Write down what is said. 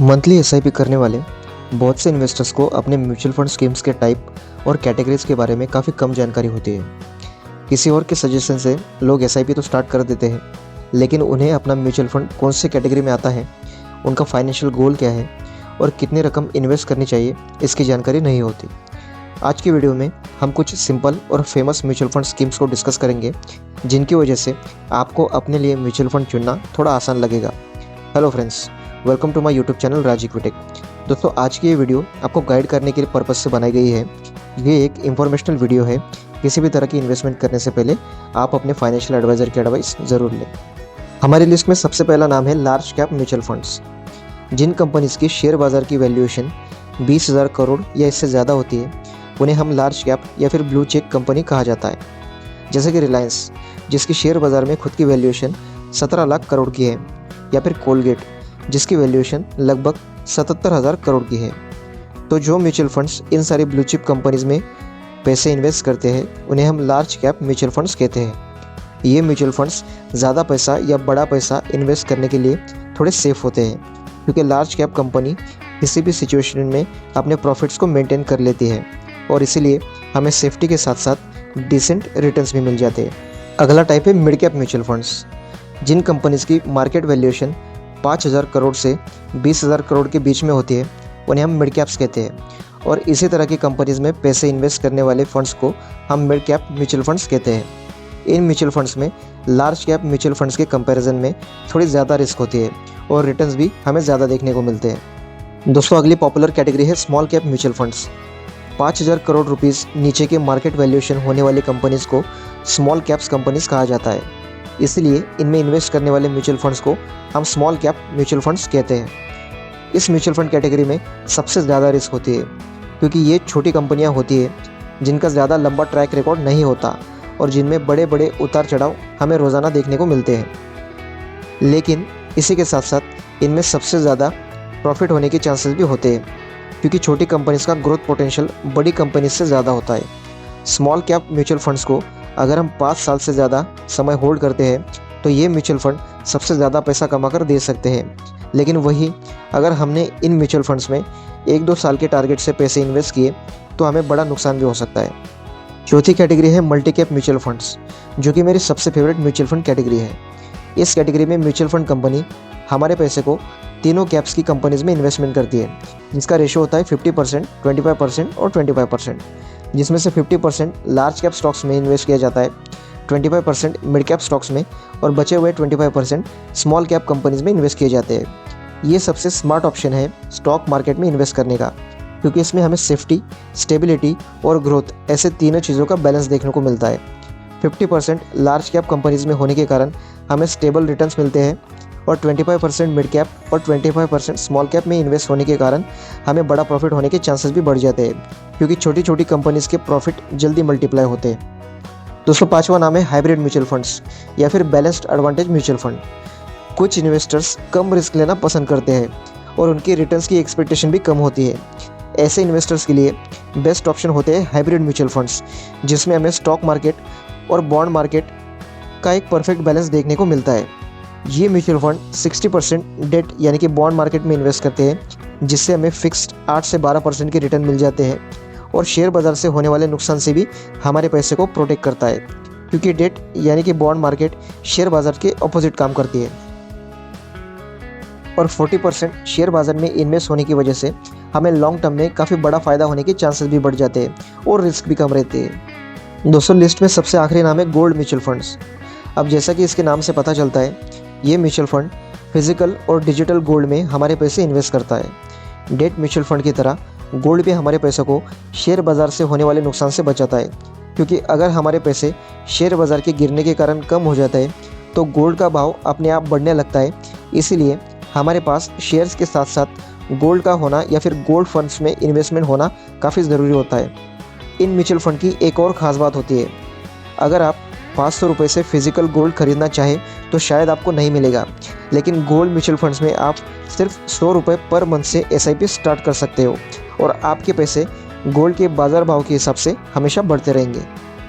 Monthly SIP करने वाले बहुत से इन्वेस्टर्स को अपने म्यूचुअल फंड स्कीम्स के टाइप और कैटेगरीज के बारे में काफ़ी कम जानकारी होती है। किसी और के सजेशन से लोग एसआईपी तो स्टार्ट कर देते हैं, लेकिन उन्हें अपना म्यूचुअल फंड कौन से कैटेगरी में आता है, उनका फाइनेंशियल गोल क्या है और कितनी रकम इन्वेस्ट करनी चाहिए, इसकी जानकारी नहीं होती। आज की वीडियो में हम कुछ सिंपल और फेमस म्यूचुअल फंड स्कीम्स को डिस्कस करेंगे, जिनकी वजह से आपको अपने लिए म्यूचुअल फंड चुनना थोड़ा आसान लगेगा। Hello friends, welcome to my YouTube channel Raj Equitech. दोस्तों, आज की ये वीडियो आपको गाइड करने के पर्पज़ से बनाई गई है। ये एक इंफॉर्मेशनल वीडियो है। किसी भी तरह की इन्वेस्टमेंट करने से पहले आप अपने फाइनेंशियल एडवाइज़र की एडवाइस ज़रूर लें। हमारी लिस्ट में सबसे पहला नाम है लार्ज कैप म्यूचुअल फंड्स। जिन कंपनीज़ की शेयर बाज़ार की वैल्यूएशन 20,000 करोड़ या इससे ज़्यादा होती है, उन्हें हम लार्ज कैप या फिर ब्लू चेक कंपनी कहा जाता है। जैसे कि रिलायंस, जिसकी शेयर बाज़ार में खुद की वैल्यूएशन 17 लाख करोड़ की है, या फिर कोलगेट, जिसकी वैल्यूएशन लगभग 77,000 करोड़ की है। तो जो म्यूचुअल फंड्स इन सारी ब्लू चिप कंपनीज़ में पैसे इन्वेस्ट करते हैं, उन्हें हम लार्ज कैप म्यूचुअल फंड्स कहते हैं। ये म्यूचुअल फंड्स ज़्यादा पैसा या बड़ा पैसा इन्वेस्ट करने के लिए थोड़े सेफ होते हैं, क्योंकि लार्ज कैप कंपनी किसी भी सिचुएशन में अपने प्रॉफिट्स को मेंटेन कर लेती है और इसीलिए हमें सेफ्टी के साथ साथ डिसेंट रिटर्न्स भी मिल जाते हैं। अगला टाइप है मिड कैप म्यूचुअल फंड्स। जिन कंपनीज़ की मार्केट वैल्यूएशन 5,000 करोड़ से 20,000 करोड़ के बीच में होती है, उन्हें हम मिड कैप्स कहते हैं। और इसी तरह की कंपनीज़ में पैसे इन्वेस्ट करने वाले फंड्स को हम मिड कैप म्यूचुअल फंड्स कहते हैं। इन म्यूचुअल फंड्स में लार्ज कैप म्यूचुअल फंड्स के कंपैरिजन में थोड़ी ज़्यादा रिस्क होती है और रिटर्न्स भी हमें ज़्यादा देखने को मिलते हैं। दोस्तों, अगली पॉपुलर कैटेगरी है small cap mutual funds. 5,000 crore rupees नीचे के मार्केट वैल्यूएशन होने वाली कंपनीज़ को स्मॉल कैप्स कंपनीज़ कहा जाता है। इसलिए इनमें इन्वेस्ट करने वाले म्यूचुअल फंड्स को हम स्मॉल कैप म्यूचुअल फंड्स कहते हैं। इस म्यूचुअल फंड कैटेगरी में सबसे ज़्यादा रिस्क होती है, क्योंकि ये छोटी कंपनियां होती है जिनका ज़्यादा लंबा ट्रैक रिकॉर्ड नहीं होता और जिनमें बड़े बड़े उतार चढ़ाव हमें रोज़ाना देखने को मिलते हैं। लेकिन इसी के साथ साथ इनमें सबसे ज़्यादा प्रॉफिट होने के चांसेस भी होते हैं, क्योंकि छोटी कंपनीज़ का ग्रोथ पोटेंशियल बड़ी कंपनीज से ज़्यादा होता है। स्मॉल कैप म्यूचुअल फंड्स को अगर हम 5 साल से ज़्यादा समय होल्ड करते हैं, तो ये म्यूचुअल फंड सबसे ज़्यादा पैसा कमा कर दे सकते हैं। लेकिन वही अगर हमने इन म्यूचुअल फंड्स में 1-2 साल के टारगेट से पैसे इन्वेस्ट किए, तो हमें बड़ा नुकसान भी हो सकता है। चौथी कैटेगरी है मल्टी कैप म्यूचुअल फंड्स, जो कि मेरी सबसे फेवरेट म्यूचुअल फंड कैटेगरी है। इस कैटेगरी में म्यूचुअल फंड कंपनी हमारे पैसे को तीनों कैप्स की कंपनीज़ में इन्वेस्टमेंट करती है, जिसका रेशो होता है 50%, 25% और 25%, जिसमें से 50% लार्ज कैप स्टॉक्स में इन्वेस्ट किया जाता है, 25% मिड कैप स्टॉक्स में और बचे हुए 25% स्मॉल कैप कंपनीज़ में इन्वेस्ट किए जाते हैं। ये सबसे स्मार्ट ऑप्शन है स्टॉक मार्केट में इन्वेस्ट करने का, क्योंकि इसमें हमें सेफ्टी, स्टेबिलिटी और ग्रोथ ऐसे तीनों चीज़ों का बैलेंस देखने को मिलता है। 50% लार्ज कैप कंपनीज़ में होने के कारण हमें स्टेबल रिटर्न्स मिलते हैं और 25% मिड कैप और 25% स्मॉल कैप में इन्वेस्ट होने के कारण हमें बड़ा प्रॉफिट होने के चांसेस भी बढ़ जाते हैं, क्योंकि छोटी छोटी कंपनीज़ के प्रॉफिट जल्दी मल्टीप्लाई होते हैं। दोस्तों, 5वां नाम है हाइब्रिड म्यूचुअल फंड्स या फिर बैलेंस्ड एडवांटेज म्यूचुअल फंड। कुछ इन्वेस्टर्स कम रिस्क लेना पसंद करते हैं और उनकी रिटर्न्स की एक्सपेक्टेशन भी कम होती है। ऐसे इन्वेस्टर्स के लिए बेस्ट ऑप्शन होते हैं हाइब्रिड म्यूचुअल फंड्स, जिसमें हमें स्टॉक मार्केट और बॉन्ड मार्केट का एक परफेक्ट बैलेंस देखने को मिलता है। ये म्यूचुअल फंड 60% डेट यानी कि बॉन्ड मार्केट में इन्वेस्ट करते हैं, जिससे हमें फिक्स्ड 8 से 12% के रिटर्न मिल जाते हैं और शेयर बाज़ार से होने वाले नुकसान से भी हमारे पैसे को प्रोटेक्ट करता है, क्योंकि डेट यानी कि बॉन्ड मार्केट शेयर बाज़ार के ऑपोजिट काम करती है। और 40% शेयर बाज़ार में इन्वेस्ट होने की वजह से हमें लॉन्ग टर्म में काफ़ी बड़ा फ़ायदा होने के चांसेस भी बढ़ जाते हैं और रिस्क भी कम रहते हैं। दोस्तों, लिस्ट में सबसे आखिरी नाम है गोल्ड म्यूचुअल फंड्स। अब जैसा कि इसके नाम से पता चलता है, ये म्यूचुअल फंड फिजिकल और डिजिटल गोल्ड में हमारे पैसे इन्वेस्ट करता है। डेट म्यूचुअल फंड की तरह गोल्ड भी हमारे पैसों को शेयर बाज़ार से होने वाले नुकसान से बचाता है, क्योंकि अगर हमारे पैसे शेयर बाज़ार के गिरने के कारण कम हो जाते हैं, तो गोल्ड का भाव अपने आप बढ़ने लगता है। इसीलिए हमारे पास शेयर्स के साथ साथ गोल्ड का होना या फिर गोल्ड फंड्स में इन्वेस्टमेंट होना काफ़ी ज़रूरी होता है। इन म्यूचुअल फंड की एक और ख़ास बात होती है, अगर आप 500 रुपये से फिजिकल गोल्ड खरीदना चाहे तो शायद आपको नहीं मिलेगा, लेकिन गोल्ड म्यूचुअल फंड्स में आप सिर्फ 100 रुपये पर मंथ से एसआईपी स्टार्ट कर सकते हो और आपके पैसे गोल्ड के बाज़ार भाव के हिसाब से हमेशा बढ़ते रहेंगे।